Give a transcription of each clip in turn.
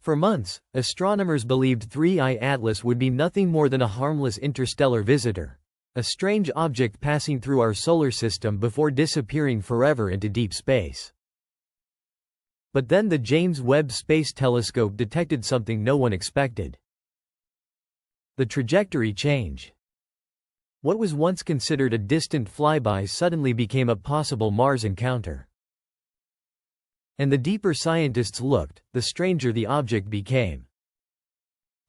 For months, astronomers believed 3I Atlas would be nothing more than a harmless interstellar visitor, a strange object passing through our solar system before disappearing forever into deep space. But then the James Webb Space Telescope detected something no one expected. The trajectory change. What was once considered a distant flyby suddenly became a possible Mars encounter. And the deeper scientists looked, the stranger the object became.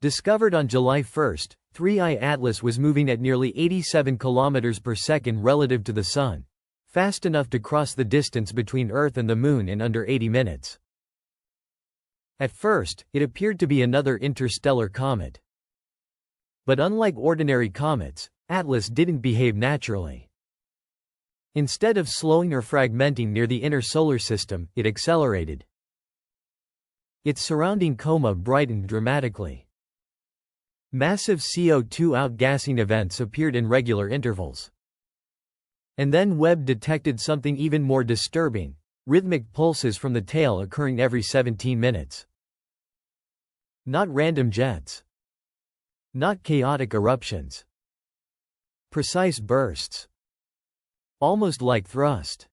Discovered on July 1, 3I Atlas was moving at nearly 87 kilometers per second relative to the Sun, fast enough to cross the distance between Earth and the Moon in under 80 minutes. At first, it appeared to be another interstellar comet. But unlike ordinary comets, Atlas didn't behave naturally. Instead of slowing or fragmenting near the inner solar system, it accelerated. Its surrounding coma brightened dramatically. Massive CO2 outgassing events appeared in regular intervals. And then Webb detected something even more disturbing: rhythmic pulses from the tail occurring every 17 minutes. Not random jets. Not chaotic eruptions. Precise bursts. Almost like thrust.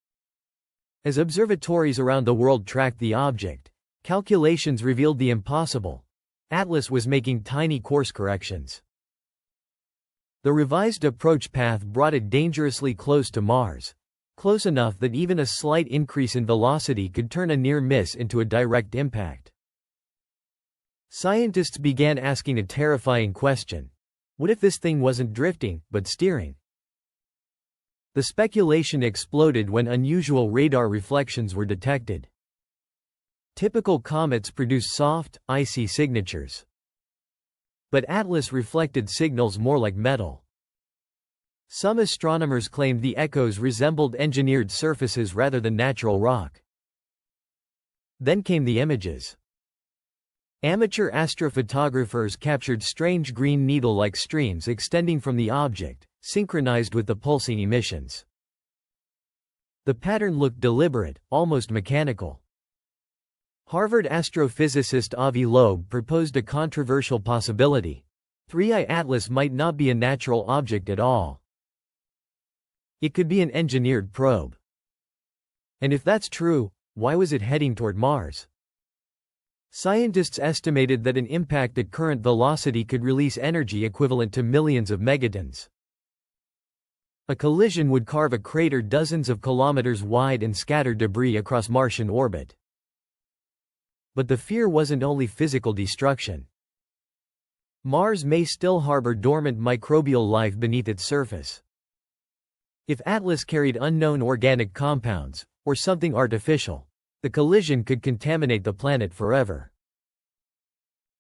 As observatories around the world tracked the object, calculations revealed the impossible. Atlas was making tiny course corrections. The revised approach path brought it dangerously close to Mars, close enough that even a slight increase in velocity could turn a near miss into a direct impact. Scientists began asking a terrifying question: what if this thing wasn't drifting, but steering? The speculation exploded when unusual radar reflections were detected. Typical comets produce soft, icy signatures. But Atlas reflected signals more like metal. Some astronomers claimed the echoes resembled engineered surfaces rather than natural rock. Then came the images. Amateur astrophotographers captured strange green needle-like streams extending from the object, synchronized with the pulsing emissions. The pattern looked deliberate, almost mechanical. Harvard astrophysicist Avi Loeb proposed a controversial possibility: 3I Atlas might not be a natural object at all. It could be an engineered probe. And if that's true, why was it heading toward Mars? Scientists estimated that an impact at current velocity could release energy equivalent to millions of megatons. A collision would carve a crater dozens of kilometers wide and scatter debris across Martian orbit. But the fear wasn't only physical destruction. Mars may still harbor dormant microbial life beneath its surface. If Atlas carried unknown organic compounds, or something artificial, the collision could contaminate the planet forever.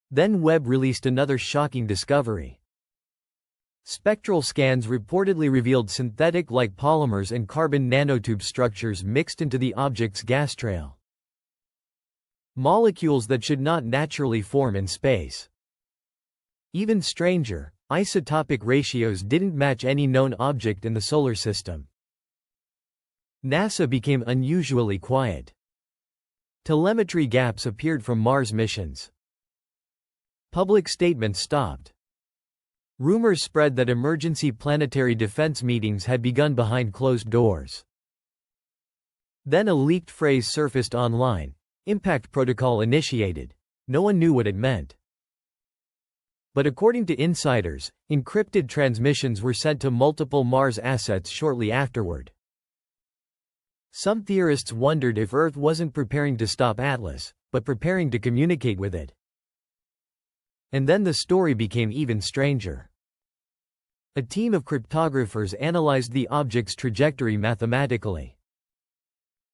Then Webb released another shocking discovery. Spectral scans reportedly revealed synthetic-like polymers and carbon nanotube structures mixed into the object's gas trail. Molecules that should not naturally form in space. Even stranger, isotopic ratios didn't match any known object in the solar system. NASA became unusually quiet. Telemetry gaps appeared from Mars missions. Public statements stopped. Rumors spread that emergency planetary defense meetings had begun behind closed doors. Then a leaked phrase surfaced online: impact protocol initiated. No one knew what it meant. But according to insiders, encrypted transmissions were sent to multiple Mars assets shortly afterward. Some theorists wondered if Earth wasn't preparing to stop Atlas, but preparing to communicate with it. And then the story became even stranger. A team of cryptographers analyzed the object's trajectory mathematically.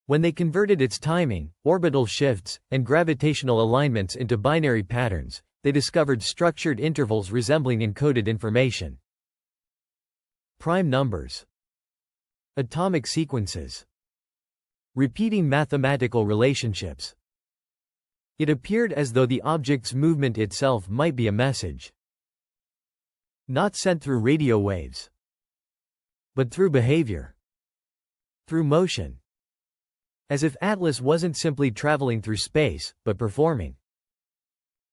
When they converted its timing, orbital shifts, and gravitational alignments into binary patterns, they discovered structured intervals resembling encoded information. Prime numbers. Atomic sequences. Repeating mathematical relationships. It appeared as though the object's movement itself might be a message. Not sent through radio waves, but through behavior. Through motion. As if Atlas wasn't simply traveling through space, but performing.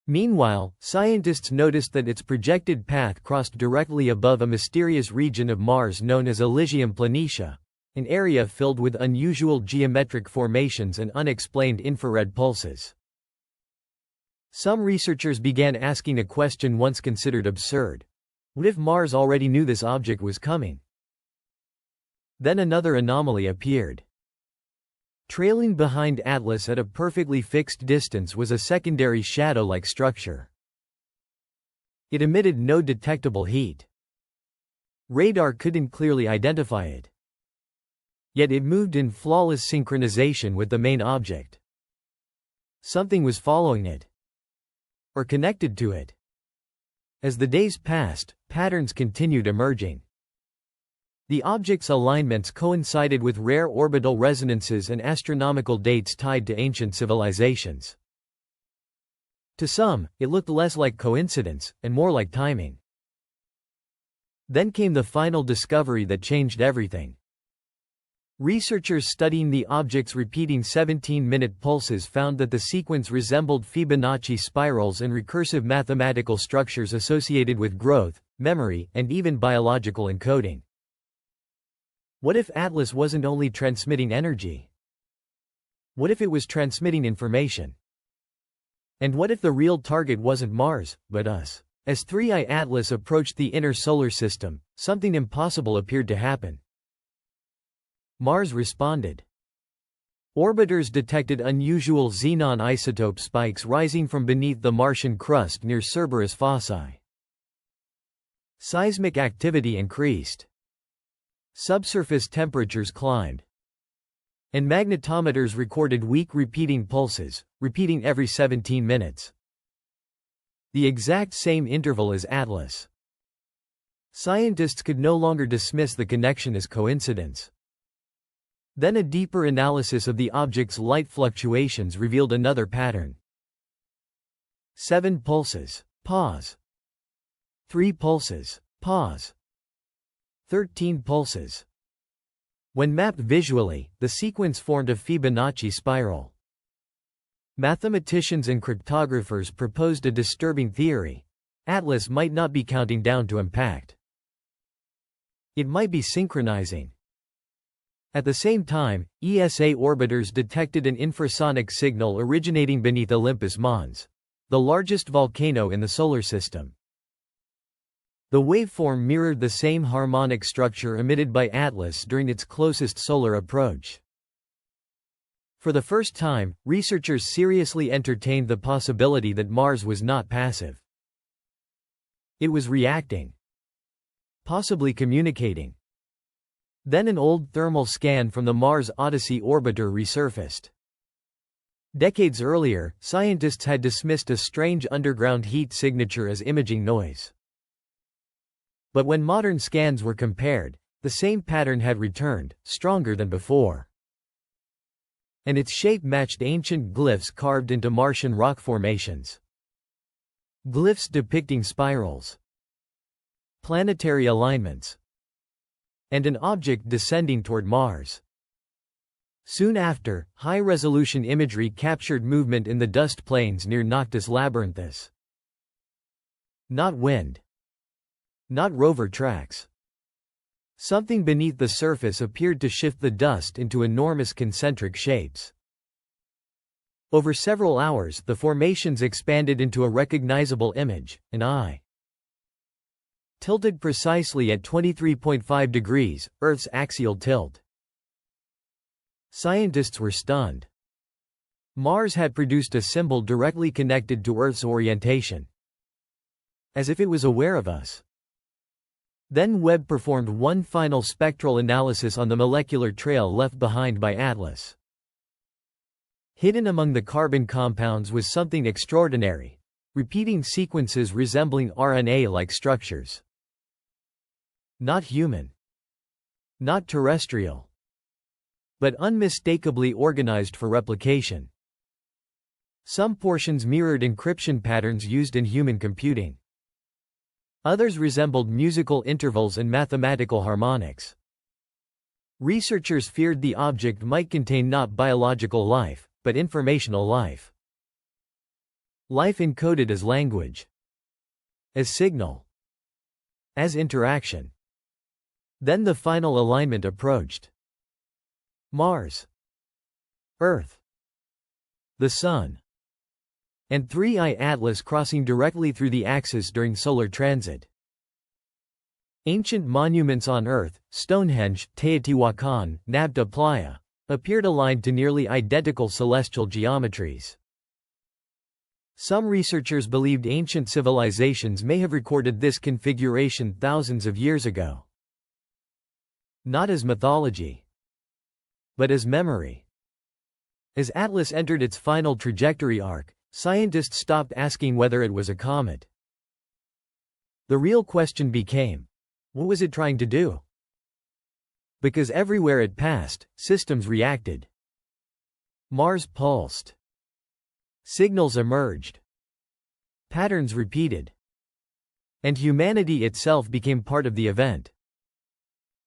Meanwhile, scientists noticed that its projected path crossed directly above a mysterious region of Mars known as Elysium Planitia, an area filled with unusual geometric formations and unexplained infrared pulses. Some researchers began asking a question once considered absurd. What if Mars already knew this object was coming? Then another anomaly appeared. Trailing behind Atlas at a perfectly fixed distance was a secondary shadow-like structure. It emitted no detectable heat. Radar couldn't clearly identify it. Yet it moved in flawless synchronization with the main object. Something was following it. Or connected to it. As the days passed, patterns continued emerging. The object's alignments coincided with rare orbital resonances and astronomical dates tied to ancient civilizations. To some, it looked less like coincidence, and more like timing. Then came the final discovery that changed everything. Researchers studying the object's repeating 17-minute pulses found that the sequence resembled Fibonacci spirals and recursive mathematical structures associated with growth, memory, and even biological encoding. What if Atlas wasn't only transmitting energy? What if it was transmitting information? And what if the real target wasn't Mars, but us? As 3I Atlas approached the inner solar system, something impossible appeared to happen. Mars responded. Orbiters detected unusual xenon isotope spikes rising from beneath the Martian crust near Cerberus Fossae. Seismic activity increased. Subsurface temperatures climbed. And magnetometers recorded weak repeating pulses, repeating every 17 minutes. The exact same interval as Atlas. Scientists could no longer dismiss the connection as coincidence. Then a deeper analysis of the object's light fluctuations revealed another pattern. 7 pulses. Pause. 3 pulses. Pause. 13 pulses. When mapped visually, the sequence formed a Fibonacci spiral. Mathematicians and cryptographers proposed a disturbing theory. Atlas might not be counting down to impact. It might be synchronizing. At the same time, ESA orbiters detected an infrasonic signal originating beneath Olympus Mons, the largest volcano in the solar system. The waveform mirrored the same harmonic structure emitted by Atlas during its closest solar approach. For the first time, researchers seriously entertained the possibility that Mars was not passive. It was reacting. Possibly communicating. Then an old thermal scan from the Mars Odyssey orbiter resurfaced. Decades earlier, scientists had dismissed a strange underground heat signature as imaging noise. But when modern scans were compared, the same pattern had returned, stronger than before. And its shape matched ancient glyphs carved into Martian rock formations. Glyphs depicting spirals, planetary alignments, and an object descending toward Mars. Soon after, high-resolution imagery captured movement in the dust plains near Noctis Labyrinthus. Not wind. Not rover tracks. Something beneath the surface appeared to shift the dust into enormous concentric shapes. Over several hours, the formations expanded into a recognizable image, an eye. Tilted precisely at 23.5 degrees, Earth's axial tilt. Scientists were stunned. Mars had produced a symbol directly connected to Earth's orientation. As if it was aware of us. Then Webb performed one final spectral analysis on the molecular trail left behind by Atlas. Hidden among the carbon compounds was something extraordinary. Repeating sequences resembling RNA-like structures. Not human. Not terrestrial. But unmistakably organized for replication. Some portions mirrored encryption patterns used in human computing. Others resembled musical intervals and mathematical harmonics. Researchers feared the object might contain not biological life, but informational life. Life encoded as language. As signal. As interaction. Then the final alignment approached. Mars. Earth. The Sun. And 3I Atlas crossing directly through the axis during solar transit. Ancient monuments on Earth, Stonehenge, Teotihuacan, Nabta Playa, appeared aligned to nearly identical celestial geometries. Some researchers believed ancient civilizations may have recorded this configuration thousands of years ago. Not as mythology, but as memory. As Atlas entered its final trajectory arc, scientists stopped asking whether it was a comet. The real question became, what was it trying to do? Because everywhere it passed, systems reacted. Mars pulsed. Signals emerged. Patterns repeated. And humanity itself became part of the event.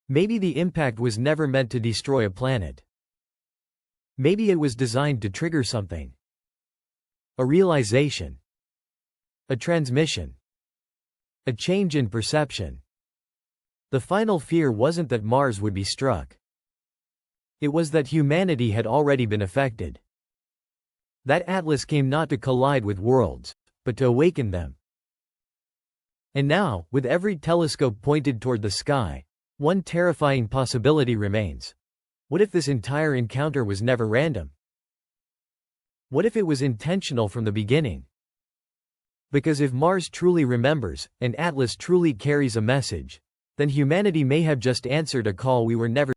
Maybe the impact was never meant to destroy a planet. Maybe it was designed to trigger something. A realization. A transmission. A change in perception. The final fear wasn't that Mars would be struck. It was that humanity had already been affected. That Atlas came not to collide with worlds, but to awaken them. And now, with every telescope pointed toward the sky, one terrifying possibility remains. What if this entire encounter was never random? What if it was intentional from the beginning? Because if Mars truly remembers, and Atlas truly carries a message, then humanity may have just answered a call we were never